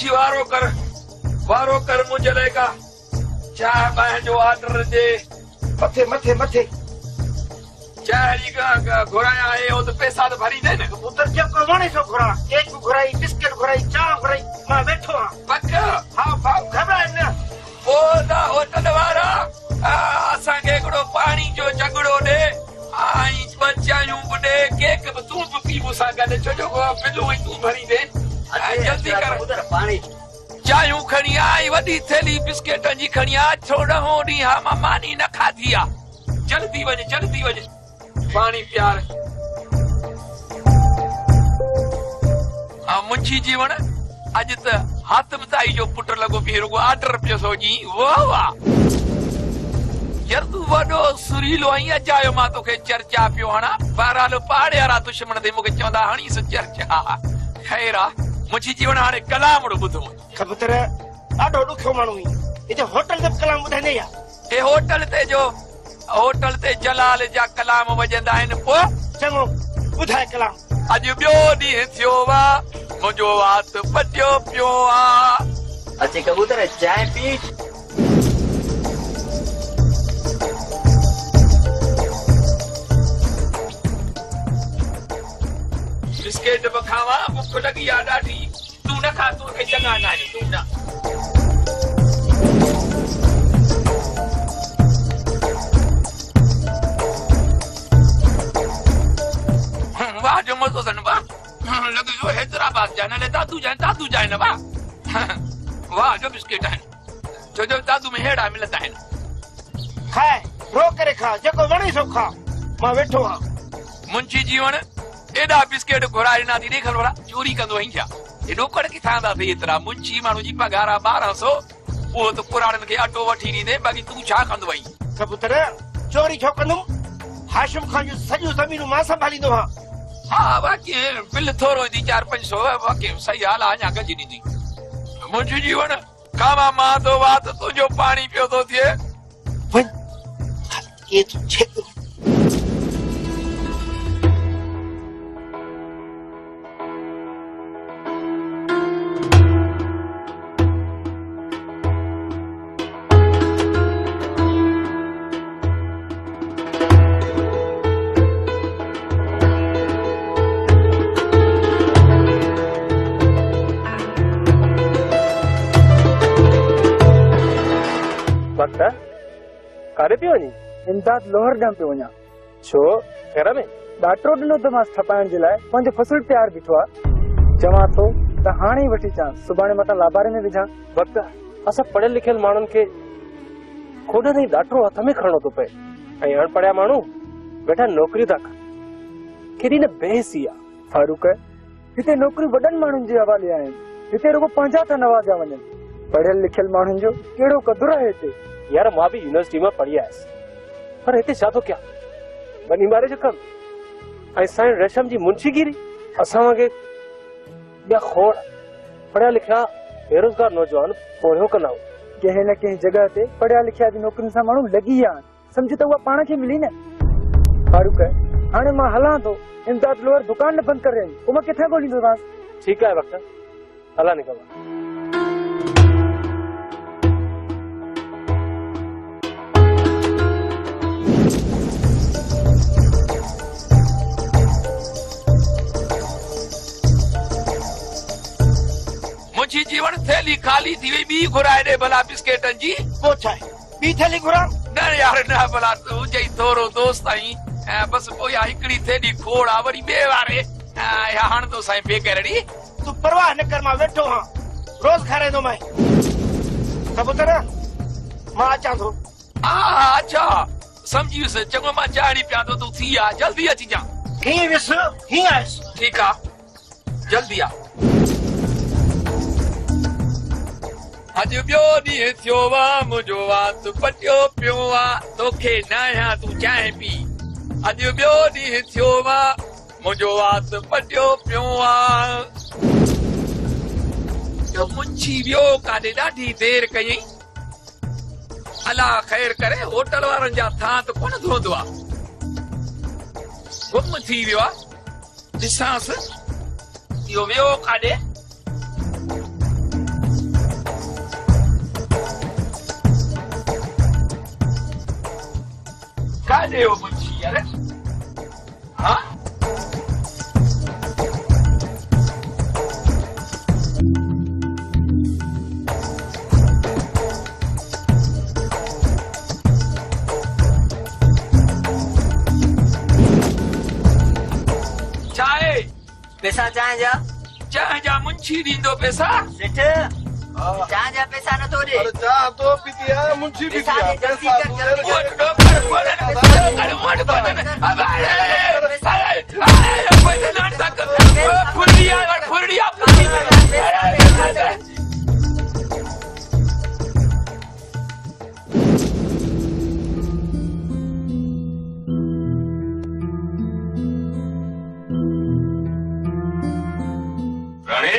मुंशी वारो कर मुझे लेगा चाय बाहर जो ऑर्डर दे मथे चाय का घुराया है वो तो पैसा तो भरी दे ना उधर जब करवाने सो घुरा केक घुराई बिस्किट घुराई चाय घुराई मां बैठो हां पक्का हां बाप घबराए न ओ दा होटल वारा असा के एकड़ो पानी जो जगड़ो दे आई बच्चायूं बुडे केक तू पी मुसा गडे छोजो को बिलू तू भरी दे जल्दी कर उधर पानी चायूं खणी आई वडी थैली बिस्किट जी खणी आ थोड़ा होडी हा मानी न खाधिया जल्दी वजे पानी प्यार मुंशी जीवन अज त हाथ मताई जो पुट लगो फिर को ऑर्डर पे सो जी वाह यार तू वडो सुरीलो आई अजायो मा तोखे चर्चा पियो हणा बारालो पाड़े वारा दुश्मन दे मुके चंदा हणी स चर्चा खैरा मुंशी जीवन हाणे कलाम रो बुधो खबतर आडो दुखो मानू ये होटल जब कलाम बुधाने या ए होटल ते जलाल जा कलाम वजंदा आहिन पो चङो बुधाए कलाम अज बियो दी थियो वा मुजो वात पटियो पियो आ अचे कबूतर चाय पी बिस्किट बखावा भूख लगी आ ॾाढी तू न खा तू के चङा ना तू ना वाह जो मज़ो सन वाह लगे जो हैदराबाद जाने ले दादू जाए ना वाह जो बिस्किट है जो दादू में हेड़ा मिलता है खाए रो करे खा जको वणी सो खा मां बैठो हां मुंशी जीवन एडा बिस्किट घुराए ना दी देखल वाला चोरी कंदो ही क्या एडो कड़ की थांदा थे इतरा मुंशी मानु जी पगारा 1200 वो तो कुराड़न के ऑटो वठी नी दे बाकी तू छा कंदो वई कबूतर चोरी छो कंदुम हाशिम खान जो सजो जमीन मां संभालींदो हां हाँ बाकी बिल थोरो दी 4-500 बाकी सही हाल आया गजी नी दी मुंशी जीवन कामा मां तो बात तुझो पानी पियो तो थिए वन ये तो छेक कारे पियो नी इमदाद लोहर डैम पे वञा छो घर में डाटरो ॾिनो त मां ठपाइण जे लाइ पंहिंजो फसल तयार बीठो आहे चवां थो त हाणे ई वठी अचां सुभाणे मथां लाबारे में विझां वक्त असां पढ़ियल लिखियल माण्हुनि खे खोड ताईं डाटरो हथ में खणणो थो पए ऐं अणपढ़िया माण्हू वेठा नौकरी था कनि केॾी न बेहसी आहे फारूक हिते नौकरियूं वॾनि माण्हुनि जे हवाले आहिनि हिते रुगो पंहिंजा था नवाज़िया वञनि पढ़ियल लिखियल माण्हुनि जो कहिड़ो क़दुरु आहे हिते यार मां भी यूनिवर्सिटी में पढ़ी आयसि पर हिते छा थो कयां वञी मारे जो कम ऐं साईं रेशम जी मुंशीगिरी असां वांगे ॿिया खोड़ पढ़िया लिखिया बेरोज़गार नौजवान पोढ़ियो कंदा कंहिं न कंहिं जॻह ते पढ़िया लिखिया जी नौकरियुनि सां माण्हू लॻी विया आहिनि सम्झ त उहा पाण खे मिली न फारूक हाणे मां हलां थो इमदाद लोहर दुकान न बंदि करे रही पोइ मां किथां ॻोल्हींदोसांसि ठीकु आहे वक्त हला निकिरंदा मुंशी जीवन थैली खाली थी वई बी घुराए दे भला बिस्किटन जी पोछाए बी थैली घुरा न यार न भला तू जई थोरो दोस्त आई बस पोया हिकड़ी थैली खोड़ा वरी बे वारे हाण तो साईं बेकरड़ी तू परवाह न कर मां वेठो हां रोज खारे दो मैं कबूतर मां अचां थो अच्छा समझी वियुसि चङो मां चाढ़ी पिया थो तूं थी आ जल्दी अची जा हीअं वियुसि हीअं आयुसि ठीकु आहे जल्दी आ अॼु ॿियो ॾींहुं थियो वा मुंहिंजो वात पटियो पियो आहे तोखे नाया तूं चांहि पी अॼु ॿियो ॾींहुं थियो वा मुंहिंजो वात पटियो पियो आहे मुंशी वियो काॾे ॾाढी देरि कयई अला ख़ैर करे होटल वारनि जा थां त कोन धोईंदो आहे गुम थी वियो आहे ॾिसांसि इहो वियो काॾे छा ॾियो मुंशी यार? हाँ चाहे पैसा चाहे जा चाहे जा मुंशी ॾींदो पैसा। सेठ चाहे जा पैसा न तो दे। अरे चाह तो पीती है मुंशी पीती पैसा है। दे जल्दी कर जल्दी वोट कर। दो कर वोट कोन अब अरे पैसा ना तक फुरडिया रानी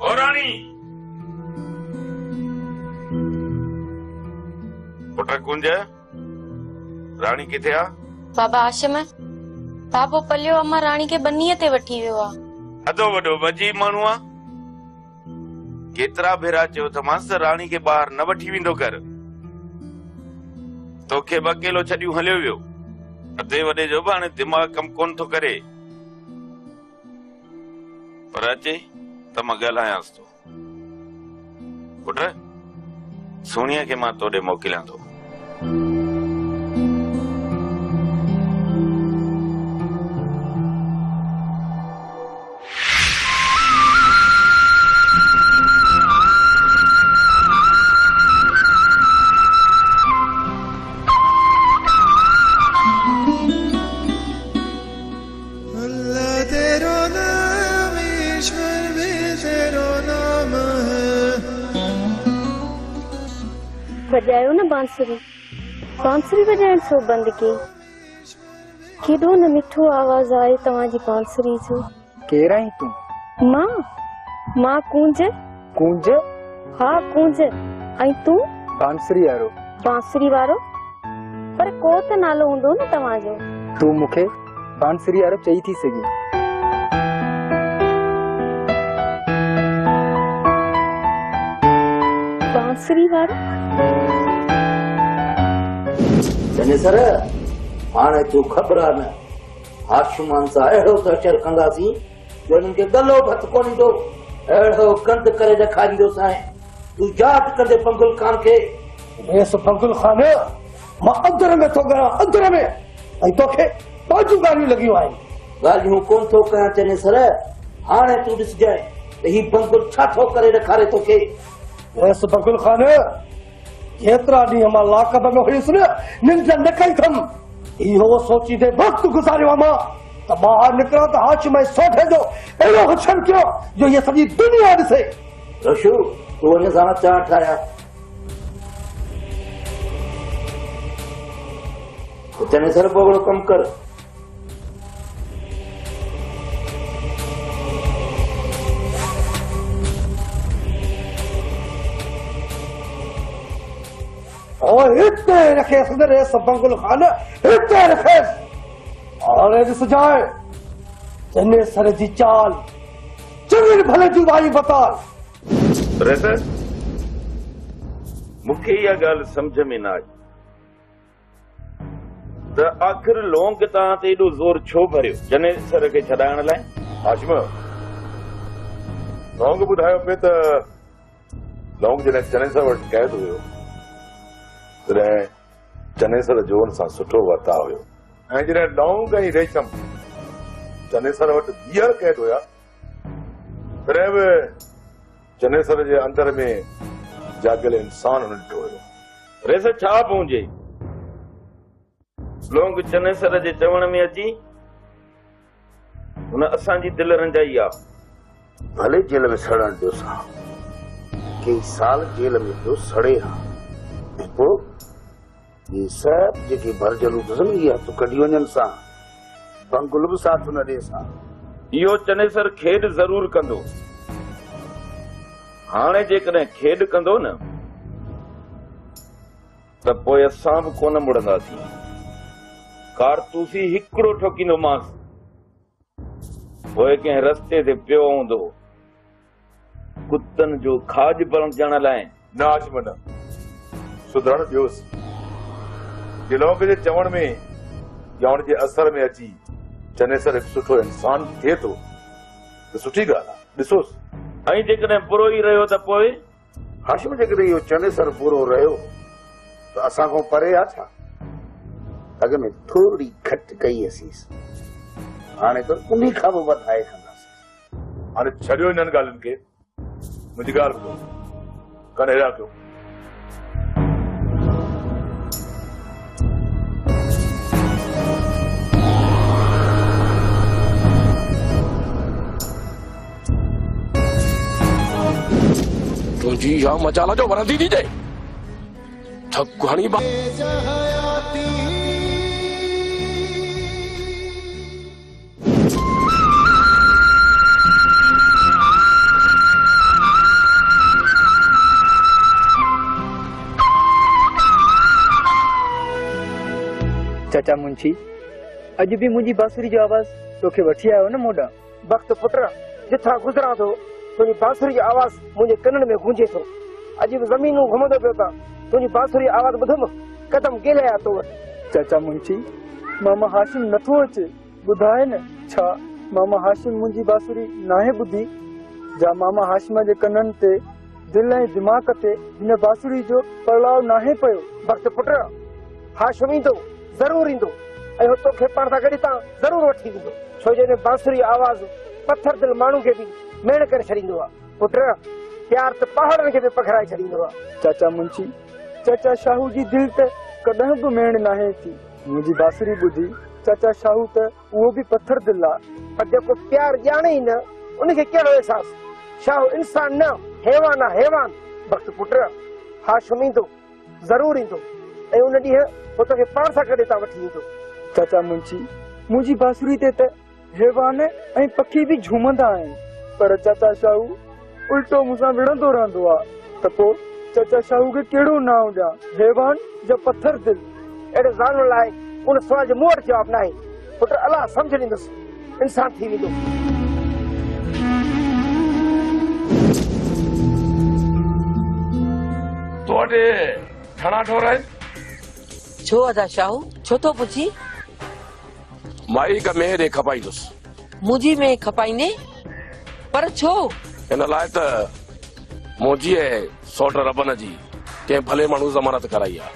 ओ रानी पुट कुंज रानी किथे आ? बाबा आशिम बाबो पलियो अम्मा राणी खे बनीअ ते वठी वियो आहे। अदो वॾो वजी माण्हू आ। केतिरा भेरा चयो त मास्तर रानी खे ॿाहिर न वठी वेंदो कर। तोखे बि अकेलो छॾियूं हलियो वियो। अधे वॾे जो बि हाणे दिमाग़ कम कोन थो करे। पर अचे त मां ॻाल्हायांसि थो। पुट सोनिया खे मां तोॾे मोकिलियां थो। बजायो न बांसुरी बांसुरी बजाइण छो बंद की? केॾो न मिठो आवाज आहे तव्हांजी बांसुरी जो। केरु आहीं तूं? मां कूंज। कूंज? हा कूंज। ऐं तूं? बांसुरी वारो। बांसुरी वारो? पर को त नालो हूंदो न तव्हांजो। तूं मूंखे बांसुरी वारो चई थी सघी। बांसुरी वारो? जने सर हाणे तूं ख़बर न हाशुमान सां अहिड़ो टचर कंदासीं जो उन्हनि खे गलो भत कोन ईंदो। अहिड़ो गंद करे ॾेखारींदोसीं। तूं यादि कंदे पंगुल खान खे। इस पंगुल खान मां अंदर में थो ॻाल्हां अंदर में ऐं तोखे बाजू ॻाल्हियूं लॻियूं आहिनि। ॻाल्हियूं कोन थो कयां चने सर। हाणे तूं ॾिसजांइ त ही पंगुल छा थो करे ॾेखारे तोखे। इस पंगुल खान जेतिरा ॾींहं मां लाकब में हुयुसि न निंड न कई अथमि। इहो सोचींदे वक़्तु गुज़ारियो आहे मां त ॿाहिरि निकिरां त हाशिम ऐं सोढे जो अहिड़ो हुछन कयो जो इहा सॼी दुनिया ॾिसे। रशू तूं वञ सां चाह ठाहिया। चने सर पोगड़ो कम कर। और इतने रखेस न रे पंगुल खान इतने रखेस। और ॾिसजांइ चने सर जी चाल चङी भले जूं वारी बताल। रस मूंखे इहा ॻाल्हि सम्झ में न आई त आख़िर लौंग तव्हां ते एॾो ज़ोर छो भरियो जने सर खे छॾाइण लाइ? हाशिम लौंग ॿुधायो पिए त लौंग जॾहिं चनेसर वटि क़ैद हुयो तॾहिं चनेसर जो हुन सां सुठो वर्ताव हुयो ऐं जॾहिं लौंग ऐं रेशम चनेसर वटि ॿीहर क़ैद हुया तॾहिं बि चनेसर जे अंदर में जागियल इंसान हुन ॾिठो हुयो। रेस छा पहुंजे लौंग चनेसर जे चवण में अची हुन असांजी दिलि रंजाई आहे। भले जेल में सड़न ॾियोसां कई साल जेल में पियो सड़े हा ऐं पोइ ये सभु जेके भरजलूं अथसि इहा तूं कढी वञनि सां पंगुल बि साथ न ॾे सां। इहो चनेसर खेॾ ज़रूर कंदो। हाणे जेकॾहिं खेॾ कंदो न त पोइ असां बि कोन मुड़ंदासीं। कारतूसी हिकिड़ो ठोकींदोमांसि पोइ कंहिं रस्ते ते पियो हूंदो कुतनि जो खाज बणजण लाइ। न हाशिम न सुधरण ॾियोसि दिलों के चवण में या उन जे असर में अची चनेसर हिकु सुठो इंसान थिए थो त सुठी ॻाल्हि आहे। ॾिसोसि ऐं जेकॾहिं बुरो ई रहियो त पोइ हाशिम जेकॾहिं इहो चनेसर बुरो रहियो त असां खां परे आहे छा? अॻ में थोरी घटि कई असीं, हाणे त उन खां बि वधाए कंदासीं। हाणे छॾियो हिननि ॻाल्हियुनि खे, मुंहिंजी ॻाल्हि ॿुधो, कन हेड़ा कयो। तुझी या मचाला जो वरंदी थी जाए थक घणी बा चाचा मुंशी अॼु बि मुंहिंजी बांसुरी जो आवाज़ तोखे वठी आयो न मोॾां। वक्त पुट जिथां गुज़रा थो तुंहिंजी बांसुरी जो आवाज़ मुंहिंजे कननि में गूंजे थो। अॼु बि ज़मीनूं घुमंदो पियो था, तुंहिंजी बांसुरी आवाज़ ॿुधुमि, कदम गेले आया तो वटि। चाचा मुंशी मामा हाशिम नथो अचे, ॿुधाए न छा मामा हाशिम मुंहिंजी बांसुरी नाहे ॿुधी? जा मामा हाशिम जे कननि ते दिलि ऐं दिमाग़ ते हिन बांसुरी जो पड़ाव नाहे पियो। वक्त पुट हाशिम ईंदो, ज़रूर ईंदो ऐं हो तोखे पाण सां गॾु हितां ज़रूर वठी वेंदो, छो जो हिन बांसुरी आवाज़ पत्थर दिल माण्हू खे बि मेण करे छॾींदो आहे। पुट प्यार त पहाड़नि खे बि पखराए छॾींदो आहे। चाचा मुंशी चाचा शाहू जी दिलि त कॾहिं बि मेण नाहे थी। मुंहिंजी बांसुरी ॿुधी चाचा शाहू त उहो बि पत्थर दिल आहे, पर जेको प्यार ॼाणे ई न उनखे कहिड़ो अहसास? शाहू इंसान न हैवान आहे, हैवान। वक्त पुट हाशिम ईंदो, ज़रूर ईंदो ऐं उन ॾींहुं हो तोखे पाण सां गॾु हितां वठी ईंदो। चाचा मुंशी मुंहिंजी बांसुरी ते त हैवान ऐं पखी बि झूमंदा आहिनि, पर चाचा शाहू उल्टो मूंसां विढ़ंदो रहंदो आहे, त पोइ चाचा शाहू खे कहिड़ो नाम ॾियां, हैवान या पत्थर दिल? अहिड़े ज़ालुनि लाइ उन सुवाल जो मूं वटि जवाबु नाहे। पुट अलाह सम्झ ॾींदुसि, इंसान थी वेंदो। तो अटे ठणा ठोर है छो अदा शाहू छो तो पुछी? माई का मेरे खपाई दुस मुझी में खपाईने पर छो? इन लाइ त मुंहिंजी सौट रबन जी कंहिं भले माण्हू ज़मानत कराई आहे,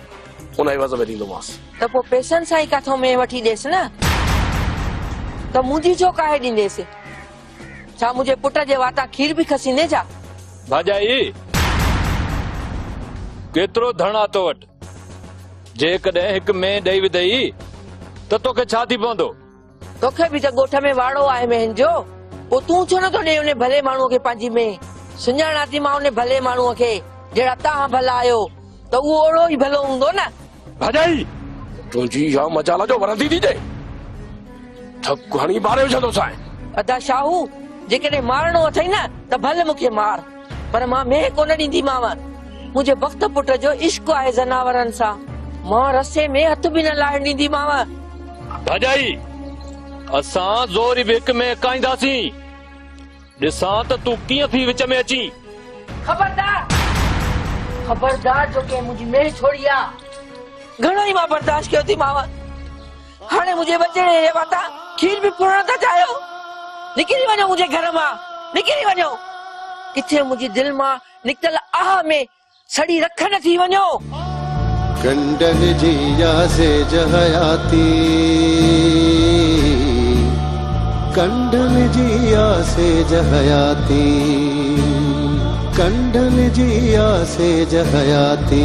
उन एवज़ में ॾींदोमांसि। त पोइ पेसनि सां ई काथों में वठी ॾेसि न, त मुंहिंजी छो काहे ॾींदेसि? छा मुंहिंजे पुट जे वाता खीर बि खसींदे जा? भाॼाई केतिरो धणा तो वटि, जेकॾहिं हिक में ॾेई विधई त तोखे छा थी पवंदो? तोखे बि त ॻोठ में वाड़ो आहे महन जो, पोइ तूं छो नथो ॾे उन भले माण्हूअ खे पंहिंजी में? सुञाणा थी मां उन भले माण्हूअ खे, जहिड़ा तव्हां भला आहियो त उहो ओड़ो ई भलो हूंदो न। भाॼाई तुंहिंजी या मचाला जो वरंदी थी जाए थक घणी बारे विझंदोसांइ। अदा शाहू जेकॾहिं मारणो अथई न त भले मूंखे मार, पर मां में कोन ॾींदीमांव। मुंहिंजे वक्त पुट जो इश्क आहे जनावरनि सां, मां रस्ते में हथ बि न लाहिण ॾींदीमांव। भाॼाई असां ज़ोर बि हिक में काईंदासीं, ॾिसां त तूं कीअं थी विच में अची। खबरदार खबरदार जो के मुंहिंजी मेह छोड़ी आहे। घणो ई मां बर्दाश्त कयो थी मांव, हाणे मुंहिंजे बचड़े जे वाता खीर बि पुरण था चाहियो। निकिरी वञो मुंहिंजे घर मां, निकिरी वञो, किथे मुंहिंजी दिलि मां निकतल आह में सड़ी रख न थी वञो। कंडन जी यासे जहयाती, कंडन जी यासे जहयाती, कंडन जी यासे जहयाती।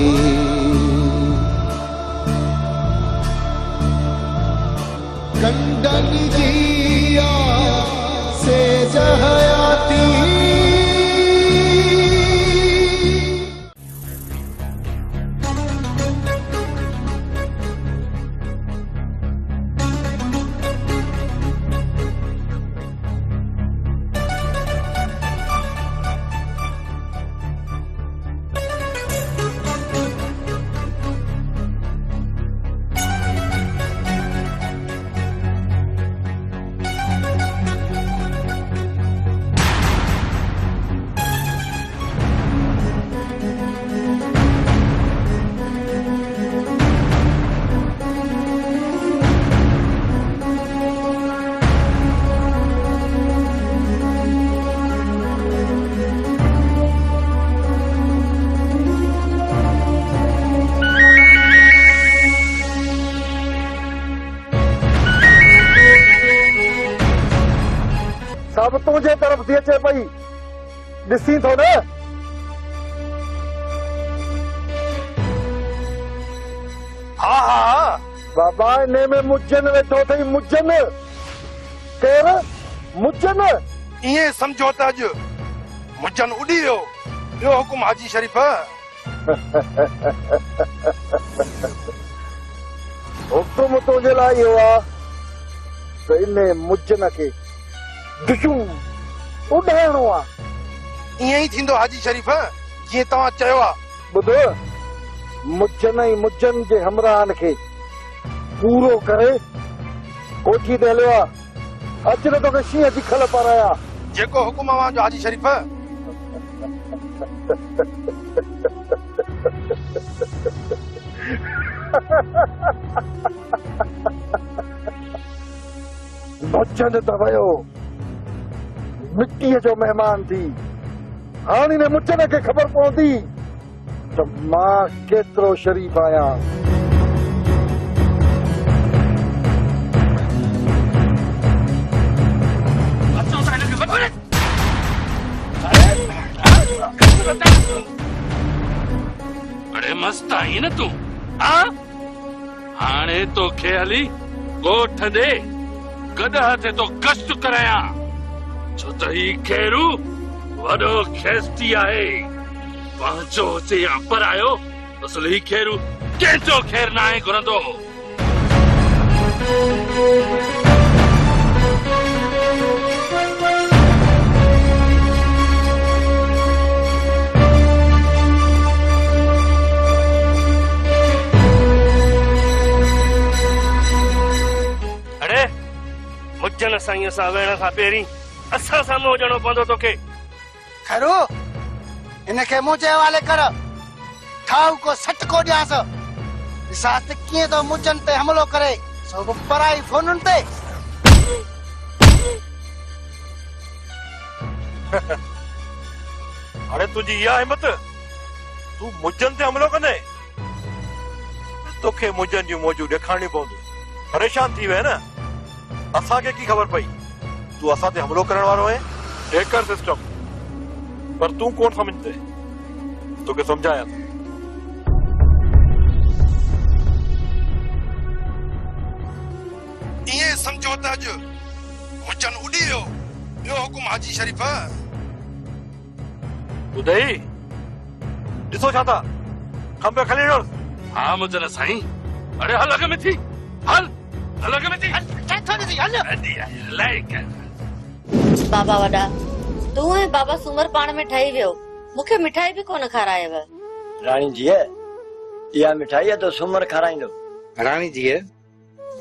कंडन जी यासे जहयाती। अब तुझे तरफ थी अचे पई ॾिसी थो न हा हा बाबा इने में मुजन वेठो अथई मुजन केर मुजन ईअं सम्झो त अॼु मुजन उॾी वियो ॿियो हुकुम हाजी शरीफ़ हुकुम तुंहिंजे लाइ इहो आहे त इन मुजन खे डिशूं उॾाइणो आहे ईअं ई थींदो हाजी शरीफ़ जीअं तव्हां चयो आहे ॿुध मुजन ई मुजन जे हमराहनि खे पूरो करे कोठी ते हलियो आहे अच न तोखे शींहं जी खल पाराया जेको हुकुम आहे जो हाजी शरीफ़ मुजन त वियो मिट्टीअ जो महिमान थी हाणे ने मुजन खे ख़बर पवंदी त मां केतिरो शरीफ़ आहियां बड़े मस्त आई न तू हाँ हाणे तोखे हली ॻोठ दे गदह ते तो गश्त कराया छो त ही खेरू वॾो खेस्ती आहे पंहिंजो हुजे या परायो असुल ही खेरू कंहिंजो ख़ैर न आहे घुरंदो अरे मुजन साईं सां वेहण खां पहिरीं असां साम्हूं हुजणो पवंदो तोखे खैरू इनखे मुंहिंजे हवाले कर ठाऊ को सटको ॾियांस ॾिसांस त कीअं तो मुजन ते हमिलो करे सो बि पराई फोनुनि ते हाणे तुंहिंजी इहा हिमत तूं मुजन ते हमलो कंदे तोखे मुजन जूं मौजूं ॾेखारणी पवंदियूं परेशान थी वए न असांखे की ख़बर पई तूं असां ते हमलो करण वारो आहे हेकर सिस्टम पर तूं कोन समझते तोखे समझाया ईअं सम्झो त अॼु मुजन उॾी वियो ॿियो हुकुम हाजी शरीफ़ ॿुधई ॾिसो छा था खंबे खणी वञो हाँ मुजन साईं अरे हल अॻ में थी हल हल अॻ में थी बाबा वॾा तूं ऐं बाबा सूमर पाण में ठही वियो मूंखे मिठाई बि कोन खारायव राणी जी इहा मिठाई आहे तो सूमर खाराईंदो राणी जी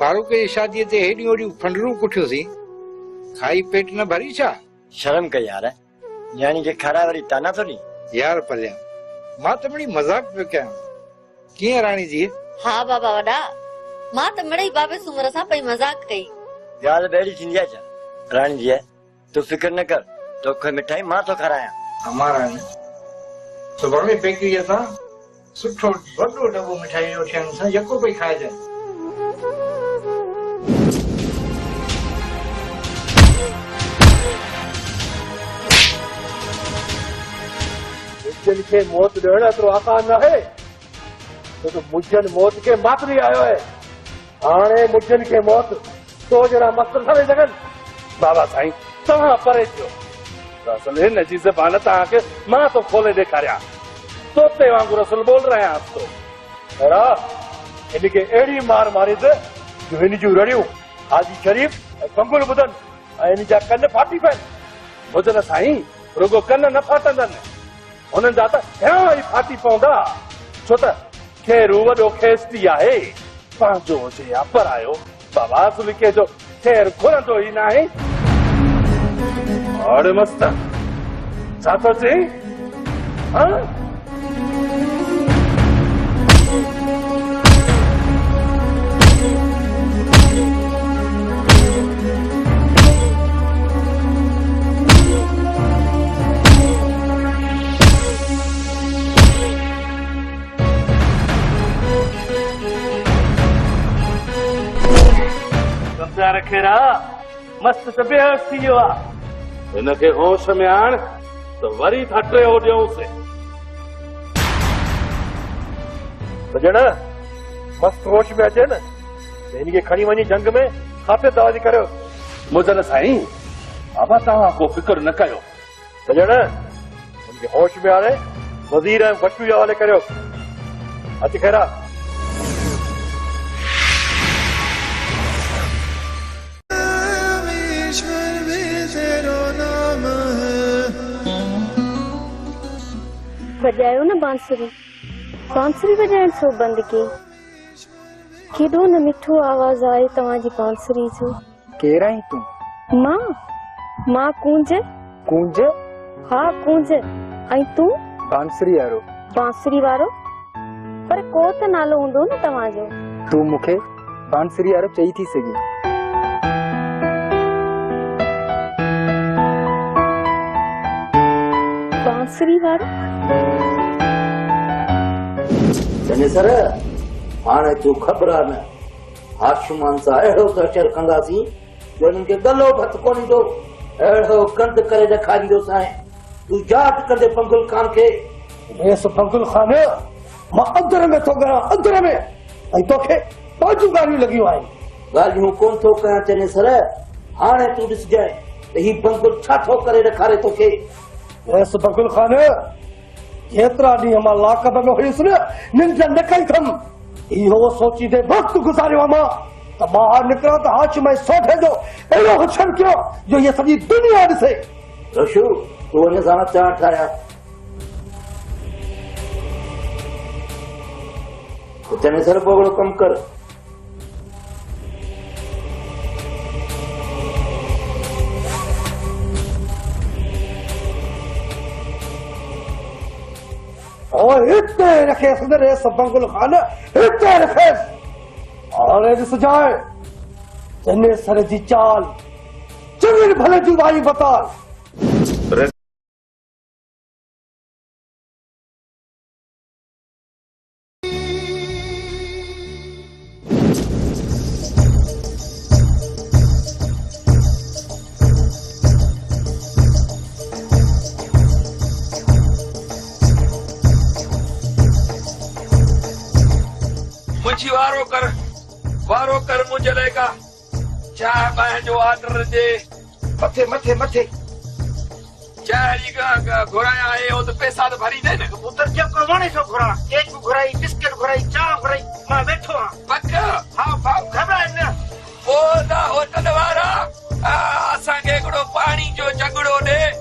फारूक जी शादीअ ते हेॾियूं वॾियूं फंडरूं कुठियोसीं खाई पेट न भरी छा शर्म कई यार न्याणी खे खाराए वरी ताना थो ॾी यार पलिया मां त मिड़ी मज़ाक पियो कयां कीअं राणी जी हा बाबा वॾा मां त मिड़ई बाबे सूमर सां पई मज़ाक कई ॻाल्हि ॿेड़ी थींदी आहे छा राणी जी तूं फिक्र न कर तोखे मिठाई मां थो खारायां अमा राणी सुभाणे बेकरीअ सां सुठो वॾो दॿो मिठाई जो थियण सां यको पई खाइजांइ मुजन खे मौत ॾियण एतिरो आसान न आहे छो त मुजन मौत खे मातरी आयो आहे हाणे मुजन खे मौत तो जहिड़ा मस्त न वेही सघनि बाबा साईं तव्हां परे थियो असल हिन जी ज़बान तव्हांखे मां तो खोले ॾेखारियां तोते वांगुरु असल बोल रहियां तो अहिड़ा हिनखे अहिड़ी मार मारींदे जो हिन जूं रड़ियूं हाजी शरीफ़ ऐं कंगुल ॿुधनि ऐं हिन जा कन फाटी पवनि मुजन साईं रुगो कन न फाटंदनि हुननि जा त हियां ई फाटी पवंदा छो त खेरू वॾो खेस्ती आहे पंहिंजो हुजे या परायो बाबा असुल कंहिंजो ख़ैर घुरंदो ई न आहे और मस्त छा थो चई हाँ रखेरा मस्त त बेहोश थी वियो आहे इनखे होश में आण तो वरी था टे ॾियूंसि। सजण मस्त होश में अचे न इनखे खणी वञी जंग में खाते दवाजी करियो। मुदल साईं बाबा तव्हां को फिक्र न कयो। सजण इनखे होश में आणे वज़ीर ऐं बटू जे हवाले करियो। अच खैरा। बजायो न बांसुरी, बांसुरी बजाइण छो बंद की? केॾो न मिठो आवाज आहे तव्हांजी बांसुरी जो। केरु आहीं तूं? मां कूंज। कूंज? हा कूंज। ऐं तूं? बांसुरी वारो। बांसुरी वारो? पर को त नालो हूंदो न तव्हांजो। तूं मूंखे बांसुरी वारो चई थी सघी। बांसुरी वारो? चने सर हाणे तूं ख़बर आहे न हाशिमान सां अहिड़ो दहशत कंदासीं जो उन्हनि खे गलो भत कोन ईंदो। अहिड़ो कंद करे ॾेखारींदोसांइ तूं यादि कंदे पंगुल खान खे। वेस पंगुल खान मां अंदर में थो ॻाल्हायां अंदर में ऐं तोखे ॾाढियूं ॻाल्हियूं लॻियूं आहिनि। ॻाल्हियूं कोन थो कयां चने सर हाणे तूं ॾिसजांइ त ही पंगुल छा थो करे ॾेखारे तोखे। वेस पंगुल खान केतिरा ॾींहं मां लाकब में हुयुसि न निंड न कई अथमि। इहो सोचींदे वक़्तु गुज़ारियो मां त ॿाहिरि निकिरां त हाशिम ऐं सोठे जो अहिड़ो हुछन कयो जो इहा सॼी दुनिया ॾिसे। रशू तूं वञ सां चांहि ठाहिया। चने सर पोइ हिकिड़ो कमु कर और हिते रखेसि न रेस पंगुल खान हिते रखेसि। हाणे ॾिसजांइ चने सर जी चाल चङी भले जी वाई बताल। मुंहिंजी वारो कर मुंहिंजे लाइ का चांहि ॿाहिरि जो ऑर्डर ॾे। मथे मथे मथे चांहि जी घुरायां आहे उहो त पैसा त भरींदे न। पुत्र जेको वणे सो घुरा केक घुराई बिस्किट घुराई चांहि घुराई मां वेठो आहियां। पक हा भाउ घबराए न। पोइ त होटल वारा असांखे हिकिड़ो पाणी जो झगड़ो ॾे ऐं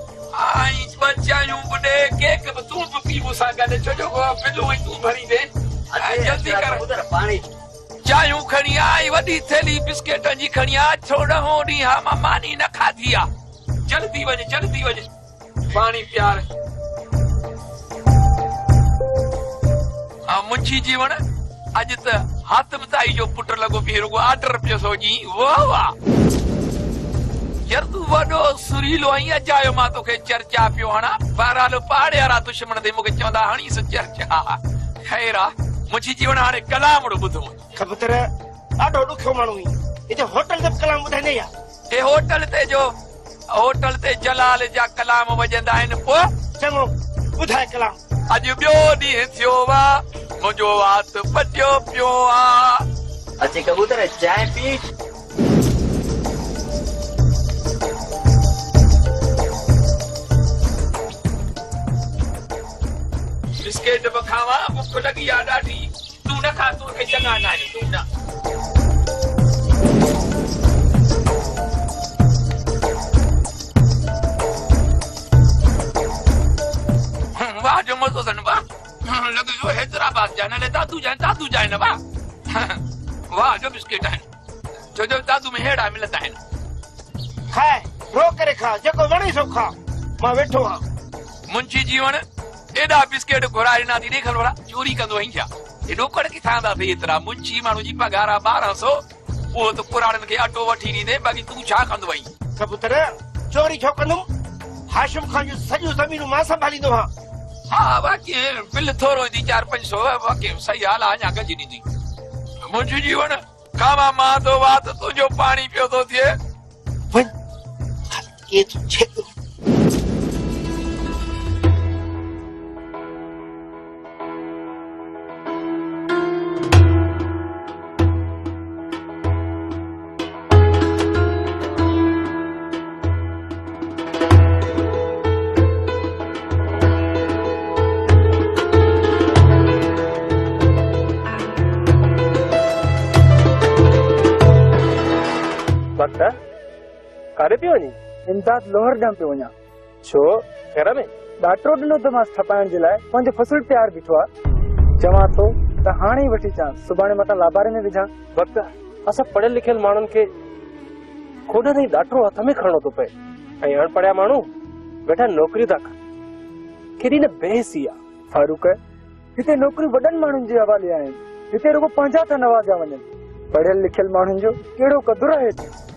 ॿ चांहियूं बि ॾे केक बि तूं बि पी मूंसां गॾु छो जो बिलूं ऐं तूं भरींदे। जल्दी कर पाणी चांहियूं खणी आई वॾी थैली बिस्किटनि जी खणी आ। थोरो ॾींहं हा मां मानी न खाधी आहे। जल्दी वञ पाणी प्यार। मुंशी जीवन अॼु त हातिम ताई जो पुट लॻो बीह रुगो ऑर्डर पियो सोची। वाह वाह यार तूं वॾो सुरीलो आई अजायो मां तोखे चर्चा पियो हणा। बहरहाल पहाड़े वारा दुश्मन ते मूंखे चवंदा हणीस चर्चा। ख़ैर आहे मुंशी जीवन हाणे कलाम ॿुधो। खबतर ॾाढो ॾुखियो माण्हू हिते होटल ते कलाम ॿुधाईंदे या हे होटल ते जलाल जा कलाम वॼंदा आहिनि। पोइ चङो ॿुधाए कलाम। अॼु ॿियो ॾींहुं थियो वा मुंहिंजो वात पटियो पियो आहे। अचे कबूतर चांहि पी। बिस्किट बि खावां बुख लॻी आहे ॾाढी। तूं न खा तोखे चङा न आहिनि तूं न। वाह जो मज़ो अथनि वाह लॻियो हैदराबाद जा नाले दादू जा न वाह वाह जो बिस्किट आहिनि छो जो दादू में हेड़ा मिलंदा आहिनि। खाए रो करे खा जेको वणे सो खा मां वेठो आहियां। मुंशी जीवन एॾा बिस्किट घुराए ॾिना थी ॾेखार वारा चोरी कंदो आई छा? एॾो कड़ किथां था थिए एतिरा? मुंशी माण्हू जी पघार आहे 1200 उहो त पुराणनि खे अटो वठी ॾींदे बाक़ी तूं छा कंदो आई? कबूतर चोरी छो कंदुमि? हाशिम खान जूं सॼियूं ज़मीनूं मां संभालींदो आहियां। हा बाक़ी बिल थोरो ईंदी 400-500 बाक़ी सही हाल आहे अञा गजी ॾींदी। मुंहिंजी जीवन खावा मां तो वात तुंहिंजो पाणी पियो थो थिए। वञ के तूं छेक वक्त कारे पियो वञी? इमदाद लोहर ॾांहुं पियो वञा। छो घर में? ॾाटो ॾिनो त मां ठपाइण जे लाइ पंहिंजो फसल तयार बीठो आहे। चवां थो त हाणे ई वठी अचां, सुभाणे मथां लाबारे में विझां। वक्त असां पढ़ियल लिखियल माण्हुनि खे खोड़ ताईं ॾाटो हथ में खणणो थो पए ऐं अणपढ़िया माण्हू वेठा नौकरी था कनि। केॾी न बेहसी आहे। फारूक, हिते नौकरियूं वॾनि माण्हुनि जे हवाले आहिनि, हिते रुगो पंहिंजा था नवाज़ा वञनि। पढ़ियल लिखियल माण्हुनि जो कहिड़ो क़दुरु आहे हिते।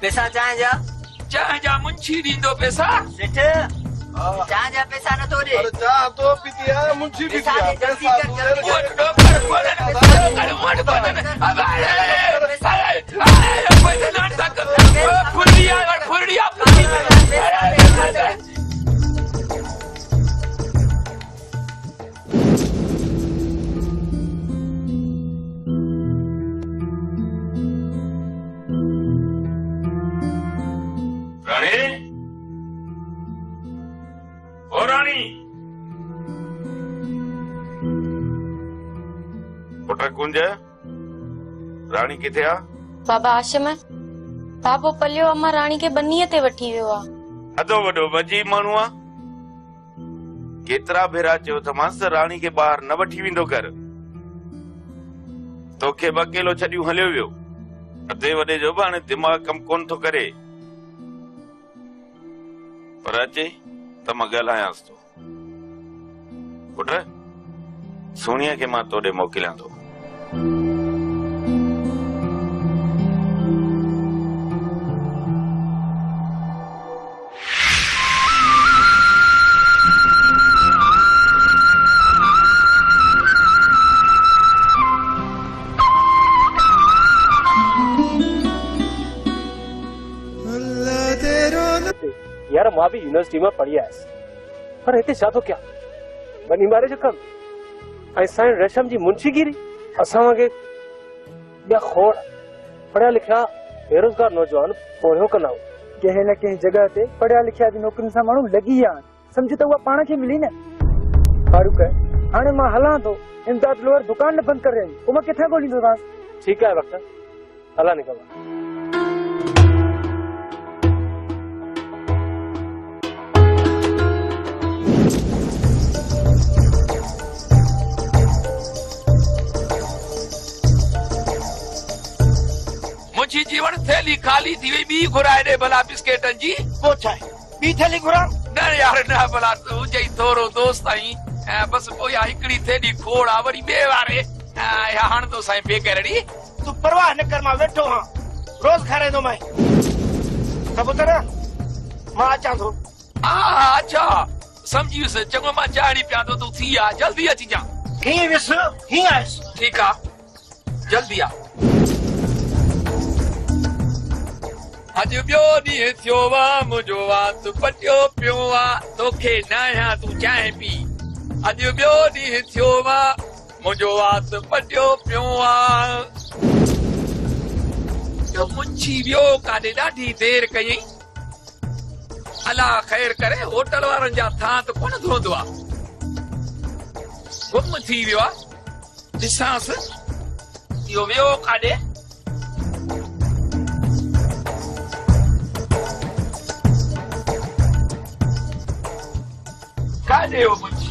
पैसा चाहे जा मुंशी ॾींदो पैसा। सेठ चाहे जा पैसा न थो ॾे। अरे चाह तो पीती है, मुंशी भी पैसा पिया। दे, जल्दी कर, जल्दी कुंज रानी किथे आ? बाबा आश्रम है। बाबो पलियो अम्मा रानी के बन्नीअ ते वठी वियो आहे। अदो वॾो वजी माण्हू आ। केतिरा भेरा चयो त मांस रानी के ॿाहिरि न वठी वेंदो कर। तोखे अकेलो छॾियूं हलियो वियो। अधे वॾे जो बि हाणे दिमाग़ कमु कोन थो करे। पर अचे त मां ॻाल्हायांसि थो। पुट सोनिया खे मां तोॾे मोकिलियां थो। यार मां भी यूनिवर्सिटी में पढ़ी आयसि, पर हिते छा थो कयां? बनी मारे जो कम ऐं साईं रेशम जी मुंशीगिरी। असां वांगे ॿिया खोड़ पढ़िया लिखिया बेरोज़गार नौजवान पोढ़ियो कंदा आहियूं। कंहिं न कंहिं जॻह ते पढ़िया लिखिया जी नौकरियुनि सां माण्हू लॻी विया आहिनि। सम्झ त उहा पाण खे मिली न। फारूक, हाणे मां हलां थो। इमदाद लोहर दुकान न बंदि करे पोइ मां किथां ॻोल्हींदोसांसि। ठीकु आहे वक्त हला निकल। मुंहिंजी जीवन थैली खाली थी वई। ॿी घुराए ॾे भला बिस्केटनि जी। पोइ छा आहे, ॿी थैली घुरां? न यार न, भला तूं हुजे थोरो दोस्त आहीं। बस पोइ हिकिड़ी थैली खोड़ आहे, वरी ॿिए वारे हाणे तो साईं बेकरड़ी। तूं परवाह न कर, मां वेठो हां, रोज़ खाराईंदो मैं। कबूतर मां अचां थो। अच्छा समझी वियुसि। चङो मां चाढ़ी पिया थो, तूं थी आ, जल्दी अची जा। हीअं वियुसि हीअं आयुसि। ठीकु आहे, जल्दी आ। अॼु ॿियो ॾींहुं थियो आहे, मुंहिंजो वात पटियो पियो आहे, तोखे न आहियां तूं चांहि पी। अॼु ॿियो ॾींहुं थियो आहे, मुंहिंजो वात पटियो पियो आहे। मुंशी वियो काॾे, ॾाढी देरि कयई। अलाह ख़ैर करे, होटल वारनि जा थां त कोन धोईंदो आहे। गुम थी वियो आहे। ॾिसांसि इहो वियो काॾे। काॾे हो मुंशी?